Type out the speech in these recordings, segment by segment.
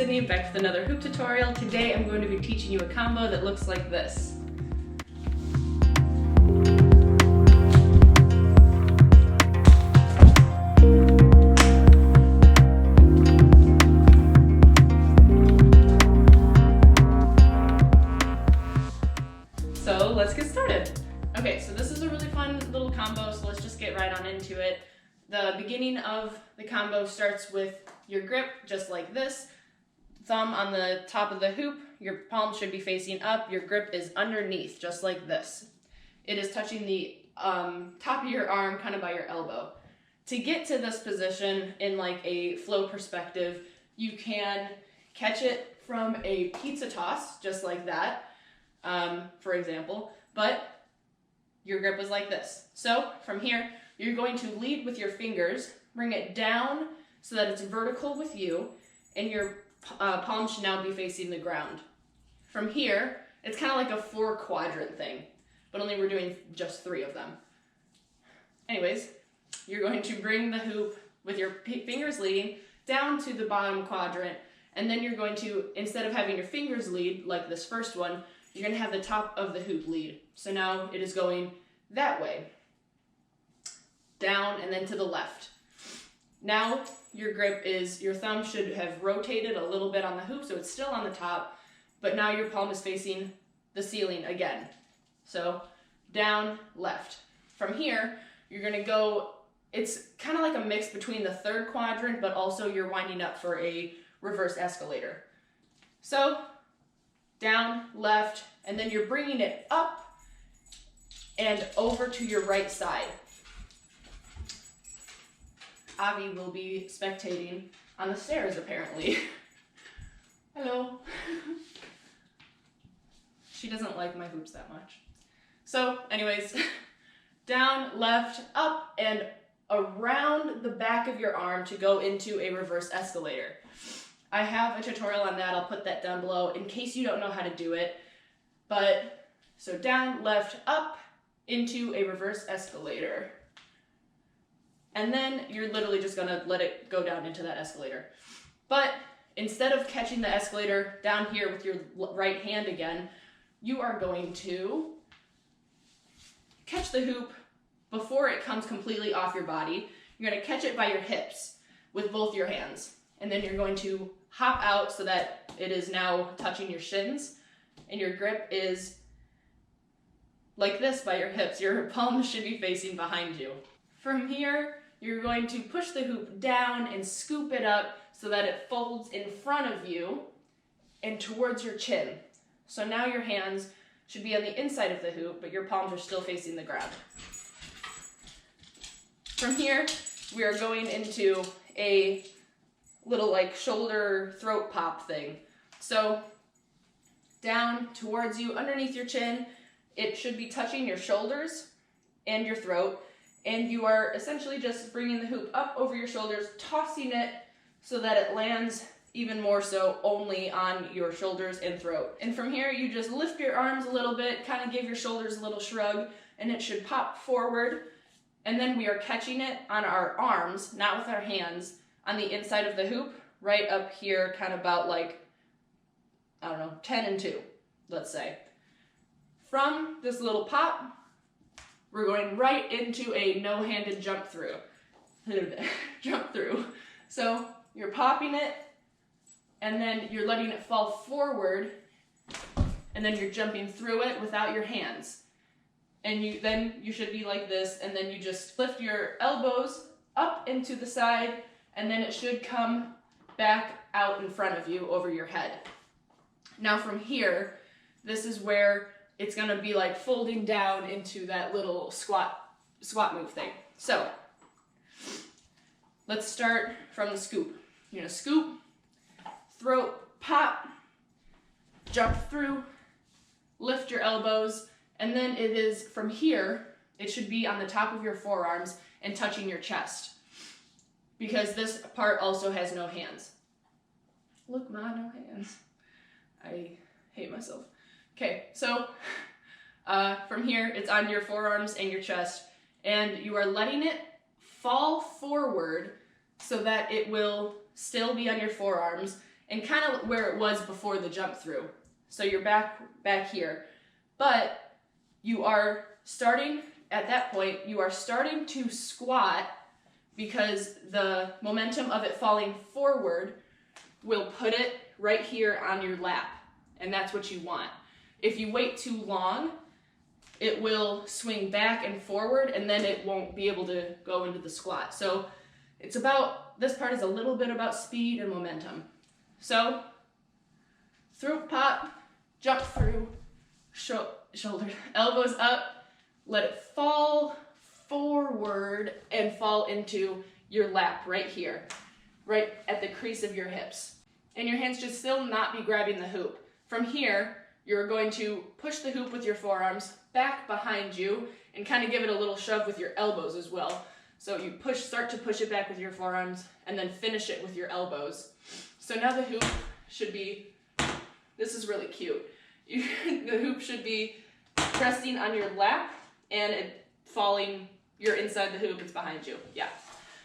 Sydney, back with another hoop tutorial. Today I'm going to be teaching you a combo that looks like this. So let's get started. Okay, so this is a really fun little combo, so let's just get right on into it. The beginning of the combo starts with your grip, just like this. Thumb on the top of the hoop, your palm should be facing up, your grip is underneath, just like this. It is touching the top of your arm, kind of by your elbow. To get to this position in like a flow perspective, you can catch it from a pizza toss, just like that, for example, but your grip is like this. So from here, you're going to lead with your fingers, bring it down so that it's vertical with you, and your palm should now be facing the ground. From here, it's kind of like a 4-quadrant thing, but only we're doing just 3 of them. Anyways, you're going to bring the hoop with your fingers leading down to the bottom quadrant, and then you're going to, instead of having your fingers lead like this first one, you're going to have the top of the hoop lead. So now it is going that way, down and then to the left. Now your grip is, your thumb should have rotated a little bit on the hoop so it's still on the top, but now your palm is facing the ceiling again. So down, left. From here, you're gonna go, it's kind of like a mix between the 3rd quadrant, but also you're winding up for a reverse escalator. So down, left, and then you're bringing it up and over to your right side. Avi will be spectating on the stairs, apparently. Hello. She doesn't like my hoops that much. So, anyways, down, left, up, and around the back of your arm to go into a reverse escalator. I have a tutorial on that. I'll put that down below in case you don't know how to do it. But, so down, left, up, into a reverse escalator. And then you're literally just gonna let it go down into that escalator. But instead of catching the escalator down here with your right hand again, you are going to catch the hoop before it comes completely off your body. You're gonna catch it by your hips with both your hands. And then you're going to hop out so that it is now touching your shins. And your grip is like this by your hips. Your palm should be facing behind you. From here, you're going to push the hoop down and scoop it up so that it folds in front of you and towards your chin. So now your hands should be on the inside of the hoop, but your palms are still facing the ground. From here, we are going into a little like shoulder throat pop thing. So down towards you, underneath your chin, it should be touching your shoulders and your throat. And you are essentially just bringing the hoop up over your shoulders, tossing it so that it lands even more so only on your shoulders and throat. And from here, you just lift your arms a little bit, kind of give your shoulders a little shrug, and it should pop forward. And then we are catching it on our arms, not with our hands, on the inside of the hoop, right up here, kind of about like, I don't know, 10 and 2, let's say. From this little pop, we're going right into a no-handed jump through. Jump through. So you're popping it, and then you're letting it fall forward, and then you're jumping through it without your hands. And then you should be like this, and then you just lift your elbows up into the side, and then it should come back out in front of you over your head. Now from here, this is where it's gonna be like folding down into that little squat move thing. So let's start from the scoop. You're gonna scoop, throat, pop, jump through, lift your elbows, and then it is from here, it should be on the top of your forearms and touching your chest, because this part also has no hands. Look, Ma, no hands. I hate myself. Okay, so from here, it's on your forearms and your chest, and you are letting it fall forward so that it will still be on your forearms, and kind of where it was before the jump through. So you're back here, but you are starting, at that point, you are starting to squat because the momentum of it falling forward will put it right here on your lap, and that's what you want. If you wait too long, it will swing back and forward, and then it won't be able to go into the squat. So it's about, this part is a little bit about speed and momentum. So, throat pop, jump through, shoulder, elbows up, let it fall forward and fall into your lap right here, right at the crease of your hips. And your hands should still not be grabbing the hoop. From here, you're going to push the hoop with your forearms back behind you and kind of give it a little shove with your elbows as well. So you start to push it back with your forearms and then finish it with your elbows. So now the hoop should be, this is really cute. The hoop should be resting on your lap and it falling, you're inside the hoop, it's behind you. Yeah.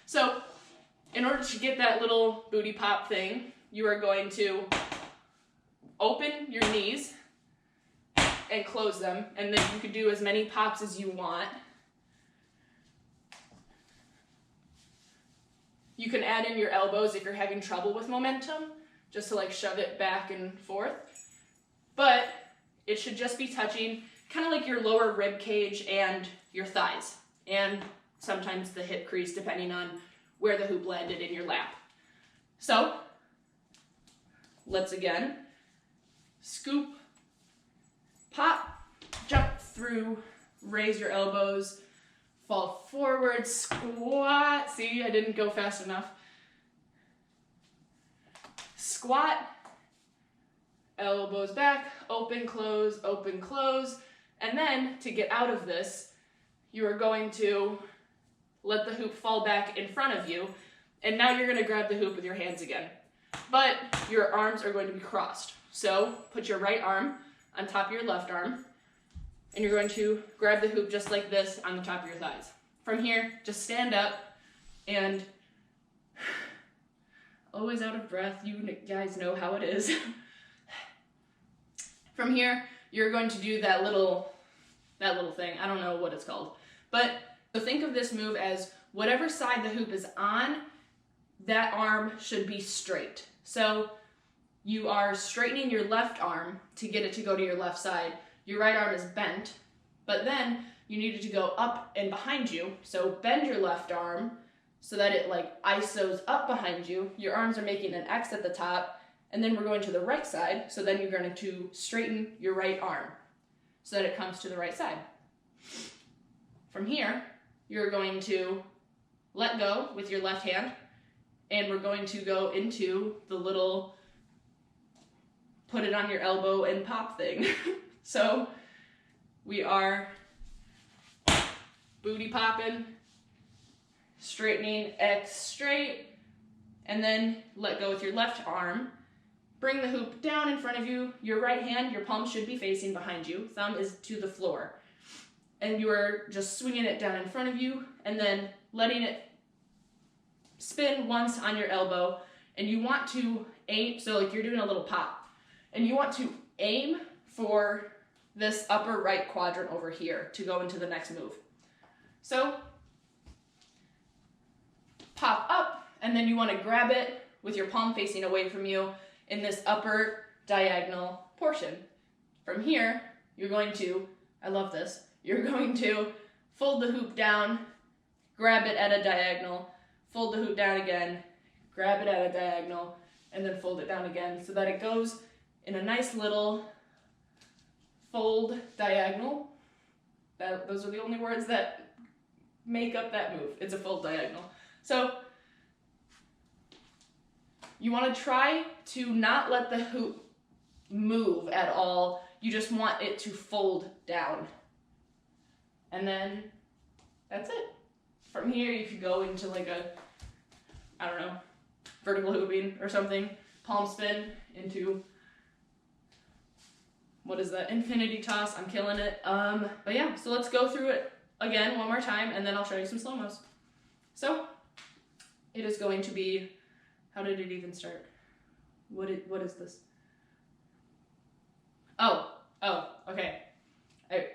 So in order to get that little booty pop thing, you are going to open your knees and close them, and then you can do as many pops as you want. You can add in your elbows if you're having trouble with momentum, just to like shove it back and forth. But it should just be touching kind of like your lower rib cage and your thighs, and sometimes the hip crease depending on where the hoop landed in your lap. So let's again scoop, pop, jump through, raise your elbows, fall forward, squat. See, I didn't go fast enough. Squat, elbows back, open, close, and then to get out of this, you are going to let the hoop fall back in front of you, and now you're going to grab the hoop with your hands again. But your arms are going to be crossed. So put your right arm on top of your left arm, and you're going to grab the hoop just like this on the top of your thighs. From here, just stand up and always out of breath. You guys know how it is. From here, you're going to do that little thing. I don't know what it's called. But so think of this move as whatever side the hoop is on, that arm should be straight. So you are straightening your left arm to get it to go to your left side. Your right arm is bent, but then you need it to go up and behind you. So bend your left arm so that it like isos up behind you. Your arms are making an X at the top, and then we're going to the right side. So then you're going to straighten your right arm so that it comes to the right side. From here, you're going to let go with your left hand, and we're going to go into the little put it on your elbow and pop thing. So we are booty popping, straightening, X straight, and then let go with your left arm. Bring the hoop down in front of you. Your right hand, your palm should be facing behind you. Thumb is to the floor. And you are just swinging it down in front of you and then letting it spin once on your elbow. And you want to aim, so like you're doing a little pop. And you want to aim for this upper right quadrant over here to go into the next move. So pop up, and then you want to grab it with your palm facing away from you in this upper diagonal portion. From here, you're going to, I love this, you're going to fold the hoop down, grab it at a diagonal, fold the hoop down again, grab it at a diagonal, and then fold it down again so that it goes in a nice little fold diagonal. Those are the only words that make up that move. It's a fold diagonal. So you want to try to not let the hoop move at all. You just want it to fold down. And then that's it. From here you could go into like a, I don't know, vertical hooping or something. Palm spin into, what is that? Infinity toss. I'm killing it. But yeah, so let's go through it again one more time, and then I'll show you some slow-mos. So it is going to be, how did it even start? What is this? Oh, okay.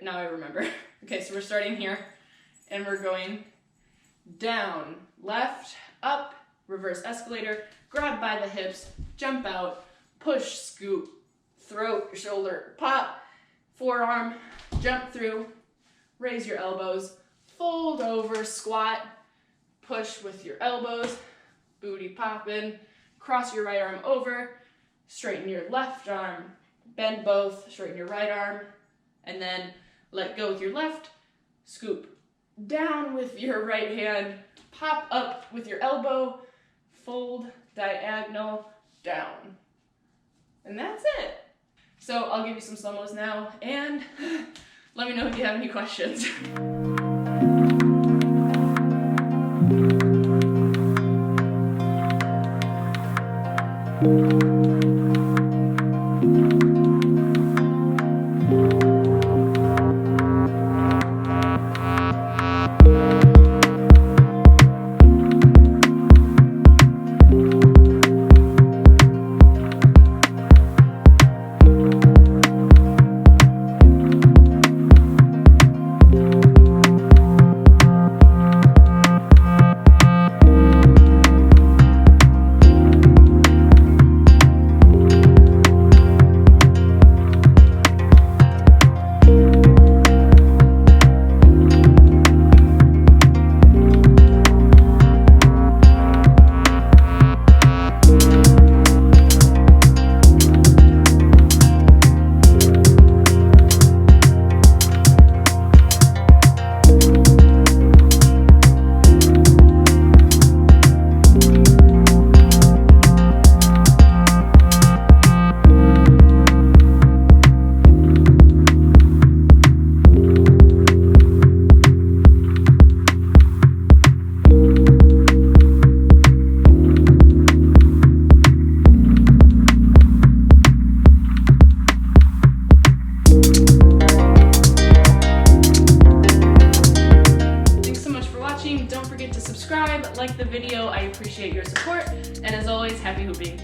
Now I remember. Okay, so we're starting here, and we're going down, left, up, reverse escalator, grab by the hips, jump out, push, scoop, throat, shoulder, pop, forearm, jump through, raise your elbows, fold over, squat, push with your elbows, booty popping, cross your right arm over, straighten your left arm, bend both, straighten your right arm, and then let go with your left, scoop down with your right hand, pop up with your elbow, fold, diagonal, down. And that's it. So I'll give you some slow-mos now, and let me know if you have any questions. Don't forget to subscribe, like the video. I appreciate your support, and as always, happy hooping.